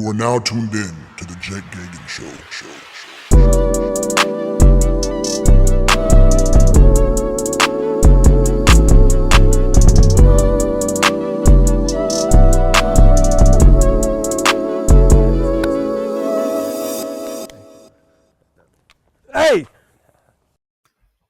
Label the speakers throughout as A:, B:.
A: You are now tuned in to the Jake Gagan Show.
B: Hey,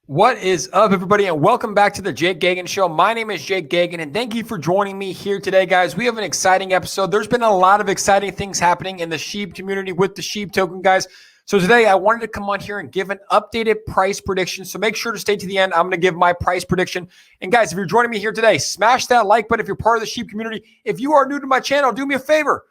B: what is up, everybody, and welcome back to the Jake Gagan Show. My name is Jake Gagan, and thank you for joining me here today, guys. We have an exciting episode. There's been a lot of exciting things happening in the Shib community with the Shib token, guys. So today I wanted to come on here and give an updated price prediction. So make sure to stay to the end. I'm going to give my price prediction. And guys, if you're joining me here today, smash that like button if you're part of the Shib community. If you are new to my channel, do me a favor.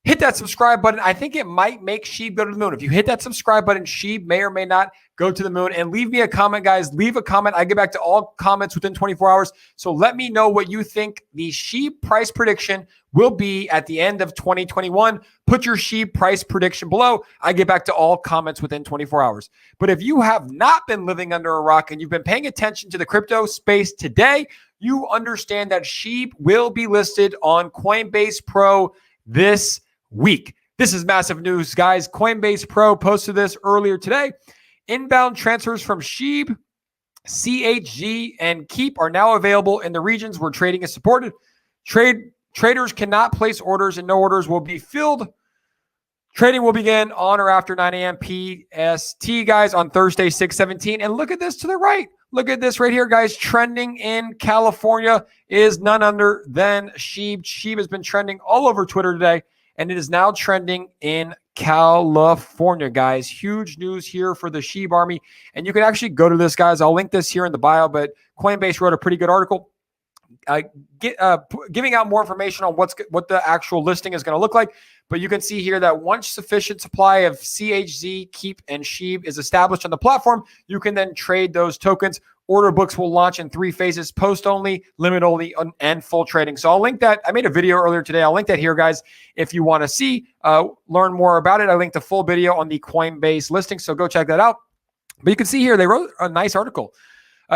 B: Hit that subscribe button. I think it might make Shib go to the moon. If you hit that subscribe button, Shib may or may not go to the moon. And leave me a comment, guys. Leave a comment. I get back to all comments within 24 hours. So let me know what you think the Shib price prediction will be at the end of 2021. Put your Shib price prediction below. I get back to all comments within 24 hours. But if you have not been living under a rock and you've been paying attention to the crypto space today, you understand that Shib will be listed on Coinbase Pro this week. This is massive news, guys. Coinbase Pro posted this earlier today. Inbound transfers from Shib, CHZ, and Keep are now available in the regions where trading is supported. Traders cannot place orders and no orders will be filled. Trading will begin on or after 9 a.m. PST, guys, on Thursday, 6/17. And look at this to the right. Look at this right here, guys. Trending in California is none other than Shib. Shib has been trending all over Twitter today, and it is now trending in California, guys. Huge news here for the Shib army. And you can actually go to this, guys. I'll link this here in the bio, but Coinbase wrote a pretty good article giving out more information on what the actual listing is going to look like. But you can see here that once sufficient supply of CHZ, Keep, and Shib is established on the platform, you can then trade those tokens. Order books will launch in 3 phases: post only, limit only, and full trading. So I'll link that. I made a video earlier today. I'll link that here, guys. If you want to see, learn more about it, I linked a full video on the Coinbase listing. So go check that out. But you can see here, they wrote a nice article.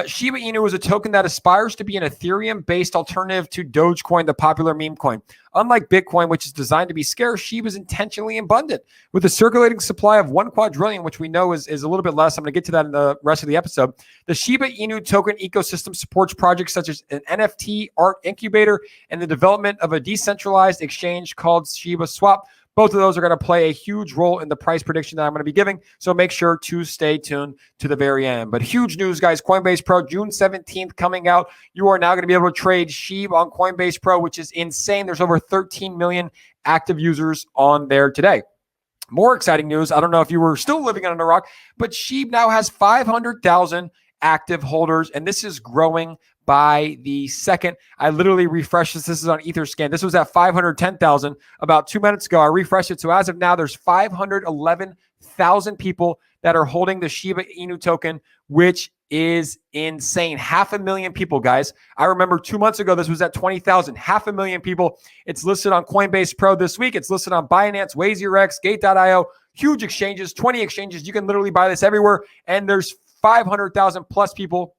B: Shiba Inu is a token that aspires to be an Ethereum-based alternative to Doge Coin, the popular meme coin. Unlike Bitcoin, which is designed to be scarce, Shiba is intentionally abundant. With a circulating supply of 1 quadrillion, which we know is a little bit less. I'm going to get to that in the rest of the episode. The Shiba Inu token ecosystem supports projects such as an NFT art incubator and the development of a decentralized exchange called Shiba Swap. Both of those are going to play a huge role in the price prediction that I'm going to be giving. So make sure to stay tuned to the very end. But huge news, guys. Coinbase Pro, June 17th coming out. You are now going to be able to trade Shib on Coinbase Pro, which is insane. There's over 13 million active users on there today. More exciting news. I don't know if you were still living under a rock, but Shib now has 500,000 active holders, and this is growing by the second. I literally refreshed this. This is on Etherscan. This was at 510,000 about 2 minutes ago. I refreshed it. So as of now, there's 511,000 people that are holding the Shiba Inu token, which is insane. 500,000 people, guys. I remember 2 months ago, this was at 20,000. 500,000 people. It's listed on Coinbase Pro this week. It's listed on Binance, Wazir X, Gate.io, huge exchanges, 20 exchanges. You can literally buy this everywhere. And there's 500,000 plus people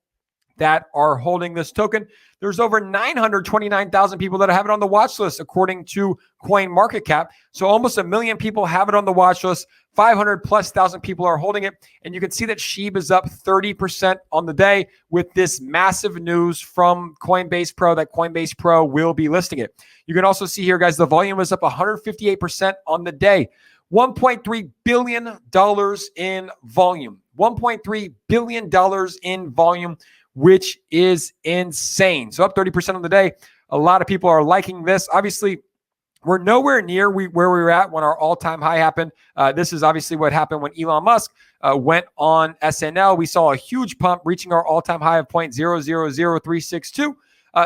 B: that are holding this token. There's over 929,000 people that have it on the watch list, according to CoinMarketCap. So almost 1 million people have it on the watch list. 500,000+ people are holding it. And you can see that Shib is up 30% on the day with this massive news from Coinbase Pro that Coinbase Pro will be listing it. You can also see here, guys, the volume is up 158% on the day. $1.3 billion in volume. $1.3 billion in volume, which is insane. So up 30% on the day. A lot of people are liking this. Obviously, we're nowhere near where we were at when our all-time high happened. This is obviously what happened when Elon Musk went on SNL. We saw a huge pump reaching our all-time high of 0.000362.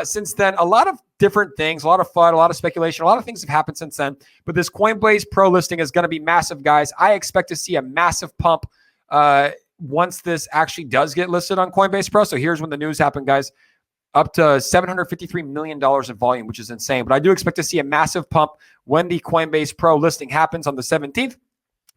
B: Since then, a lot of different things, a lot of FUD, a lot of speculation, a lot of things have happened since then. But this Coinbase Pro listing is going to be massive, guys. I expect to see a massive pump once this actually does get listed on Coinbase Pro. So here's when the news happened, guys. Up to $753 million in volume, which is insane. But I do expect to see a massive pump when the Coinbase Pro listing happens on the 17th.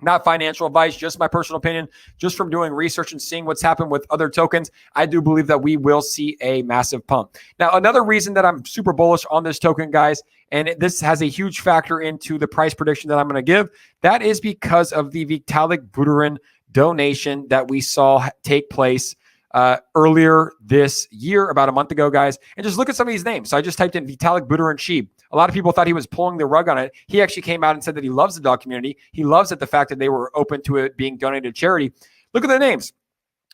B: Not financial advice, just my personal opinion, just from doing research and seeing what's happened with other tokens. I do believe that we will see a massive pump. Now, another reason that I'm super bullish on this token, guys, and this has a huge factor into the price prediction that I'm going to give, that is because of the Vitalik Buterin donation that we saw take place earlier this year, about a month ago, guys. And just look at some of these names. So I just typed in Vitalik Buterin Shib. A lot of people thought he was pulling the rug on it. He actually came out and said that he loves the dog community. He loves it, the fact that they were open to it being donated to charity. Look at the names.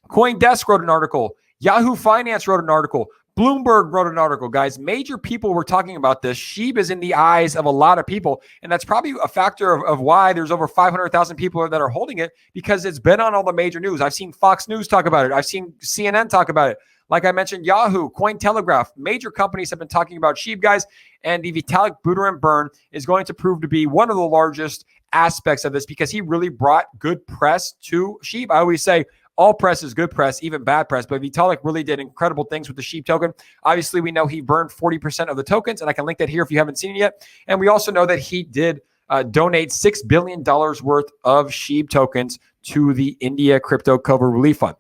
B: CoinDesk wrote an article. Yahoo Finance wrote an article. Bloomberg wrote an article, guys. Major people were talking about this. Shib is in the eyes of a lot of people, and that's probably a factor of why there's over 500,000 people that are holding it, because it's been on all the major news. I've seen Fox News talk about it. I've seen CNN talk about it. Like I mentioned, Yahoo, Telegraph, major companies have been talking about Shib, guys, and the Vitalik Buterin burn is going to prove to be one of the largest aspects of this, because he really brought good press to Shib. I always say, all press is good press, even bad press. But Vitalik really did incredible things with the Shib token. Obviously, we know he burned 40% of the tokens, and I can link that here if you haven't seen it yet. And we also know that he did donate $6 billion worth of Shib tokens to the India Crypto COVID Relief Fund.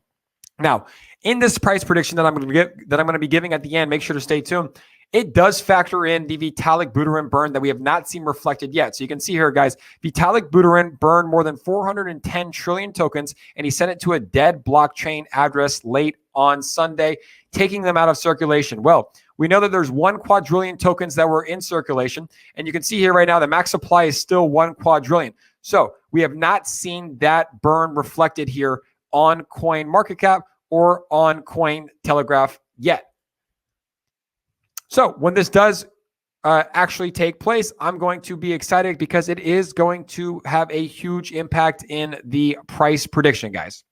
B: Now, in this price prediction that I'm going to be giving at the end, make sure to stay tuned. It does factor in the Vitalik Buterin burn that we have not seen reflected yet. So you can see here, guys, Vitalik Buterin burned more than 410 trillion tokens, and he sent it to a dead blockchain address late on Sunday, taking them out of circulation. Well, we know that there's 1 quadrillion tokens that were in circulation, and you can see here right now the max supply is still 1 quadrillion. So we have not seen that burn reflected here on CoinMarketCap or on Cointelegraph yet. So when this does actually take place, I'm going to be excited, because it is going to have a huge impact in the price prediction, guys.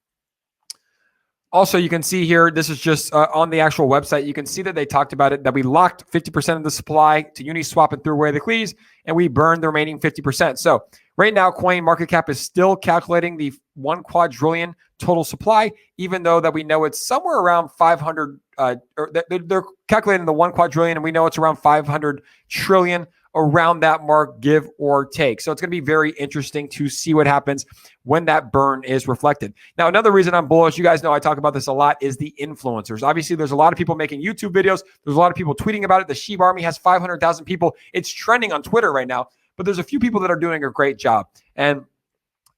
B: Also, you can see here, this is just on the actual website. You can see that they talked about it, that we locked 50% of the supply to Uniswap and threw away the keys, and we burned the remaining 50%. So right now, CoinMarketCap is still calculating the 1 quadrillion total supply, even though that we know it's somewhere around 500, or they're calculating the 1 quadrillion, and we know it's around 500 trillion, around that mark, give or take. So it's going to be very interesting to see what happens when that burn is reflected. Now, another reason I'm bullish, you guys know I talk about this a lot, is the influencers. Obviously, there's a lot of people making YouTube videos. There's a lot of people tweeting about it. The Shib Army has 500,000 people. It's trending on Twitter right now, but there's a few people that are doing a great job. And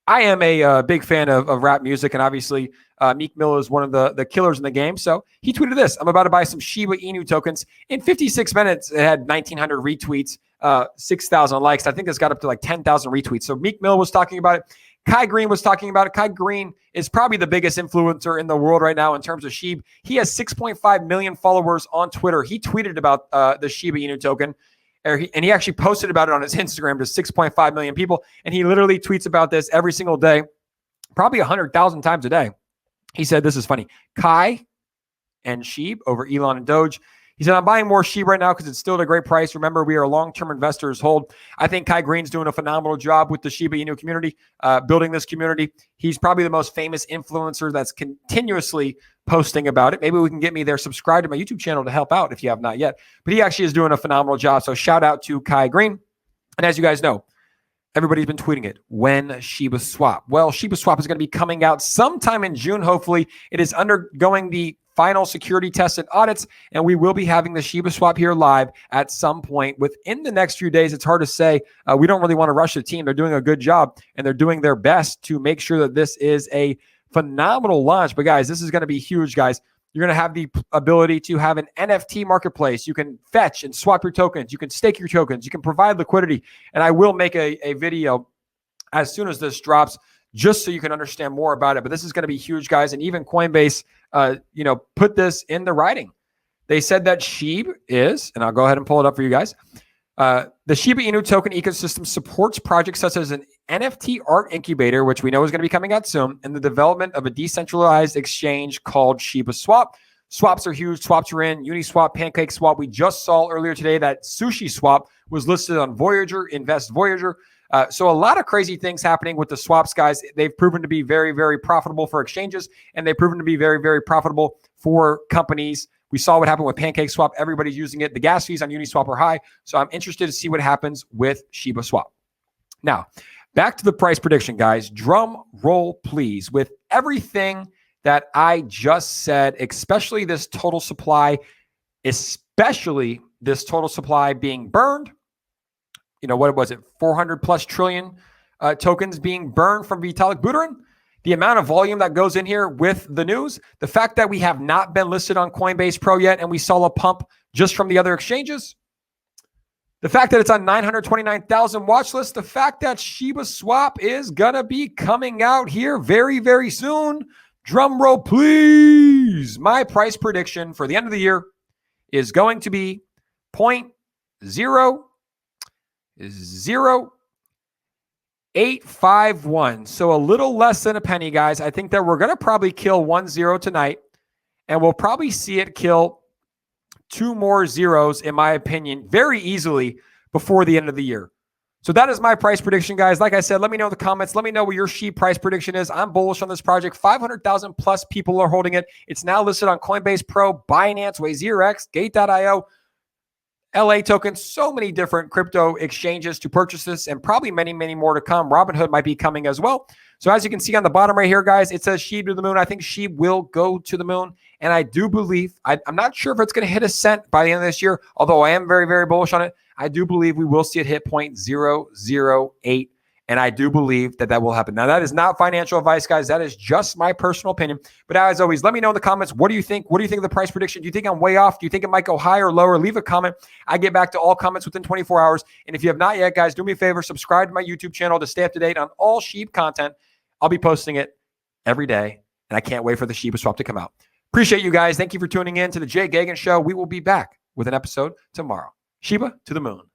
B: I am a big fan of rap music, and obviously Meek Mill is one of the killers in the game. So he tweeted this: I'm about to buy some Shiba Inu tokens. In 56 minutes, it had 1,900 retweets, 6,000 likes. I think it's got up to like 10,000 retweets. So Meek Mill was talking about it. Kai Green was talking about it. Kai Green is probably the biggest influencer in the world right now in terms of Shib. He has 6.5 million followers on Twitter. He tweeted about the Shiba Inu token. And he actually posted about it on his Instagram to 6.5 million people. And he literally tweets about this every single day, probably 100,000 times a day. He said, this is funny, Kai and Shib over Elon and Doge. He said, I'm buying more Shib right now because it's still at a great price. Remember, we are long-term investors. Hold. I think Kai Green's doing a phenomenal job with the Shiba Inu community, building this community. He's probably the most famous influencer that's continuously posting about it. Maybe we can get me there. Subscribe to my YouTube channel to help out if you have not yet. But he actually is doing a phenomenal job. So shout out to Kai Green. And as you guys know, everybody's been tweeting it. When Shiba Swap? Well, Shiba Swap is going to be coming out sometime in June, hopefully. It is undergoing the final security tests and audits, and we will be having the Shiba Swap here live at some point within the next few days. It's hard to say. We don't really want to rush the team. They're doing a good job, and they're doing their best to make sure that this is a phenomenal launch. But guys, this is going to be huge, guys. You're going to have the ability to have an NFT marketplace. You can fetch and swap your tokens. You can stake your tokens. You can provide liquidity. And I will make a video as soon as this drops, just so you can understand more about it. But this is going to be huge, guys. And even Coinbase, put this in the writing. They said that Shib is, and I'll go ahead and pull it up for you guys. The Shiba Inu token ecosystem supports projects such as an NFT art incubator, which we know is going to be coming out soon, and the development of a decentralized exchange called Shiba Swap. Swaps are huge. Swaps are in. Uniswap, Pancake Swap. We just saw earlier today that Sushi Swap was listed on Voyager, Invest Voyager. So a lot of crazy things happening with the swaps, guys. They've proven to be very, very profitable for exchanges, and they've proven to be very, very profitable for companies. We saw what happened with Pancake Swap. Everybody's using it. The gas fees on Uniswap are high. So I'm interested to see what happens with Shiba Swap. Now, back to the price prediction, guys. Drum roll, please. With everything that I just said, especially this total supply being burned. What was it? 400 plus trillion tokens being burned from Vitalik Buterin. The amount of volume that goes in here with the news, the fact that we have not been listed on Coinbase Pro yet, and we saw a pump just from the other exchanges. The fact that it's on 929,000 watch list, the fact that Shiba Swap is going to be coming out here very, very soon. Drum roll, please. My price prediction for the end of the year is going to be 0.00851. So a little less than a penny, guys. I think that we're going to probably kill 1-0 tonight, and we'll probably see it kill 2 more zeros, in my opinion, very easily before the end of the year. So that is my price prediction, guys. Like I said, let me know in the comments. Let me know what your SHIB price prediction is. I'm bullish on this project. 500,000 plus people are holding it. It's now listed on Coinbase Pro, Binance, Wazir X, Gate.io, LA Token, so many different crypto exchanges to purchase this, and probably many, many more to come. Robinhood might be coming as well. So as you can see on the bottom right here, guys, it says SHIB to the moon. I think SHIB will go to the moon. And I do believe, I'm not sure if it's going to hit a cent by the end of this year, although I am very, very bullish on it. I do believe we will see it hit 0.008. And I do believe that will happen. Now, that is not financial advice, guys. That is just my personal opinion. But as always, let me know in the comments, what do you think? What do you think of the price prediction? Do you think I'm way off? Do you think it might go higher or lower? Leave a comment. I get back to all comments within 24 hours. And if you have not yet, guys, do me a favor, subscribe to my YouTube channel to stay up to date on all SHIB content. I'll be posting it every day, and I can't wait for the Shiba Swap to come out. Appreciate you guys. Thank you for tuning in to the Jay Gagan Show. We will be back with an episode tomorrow. Shiba to the moon.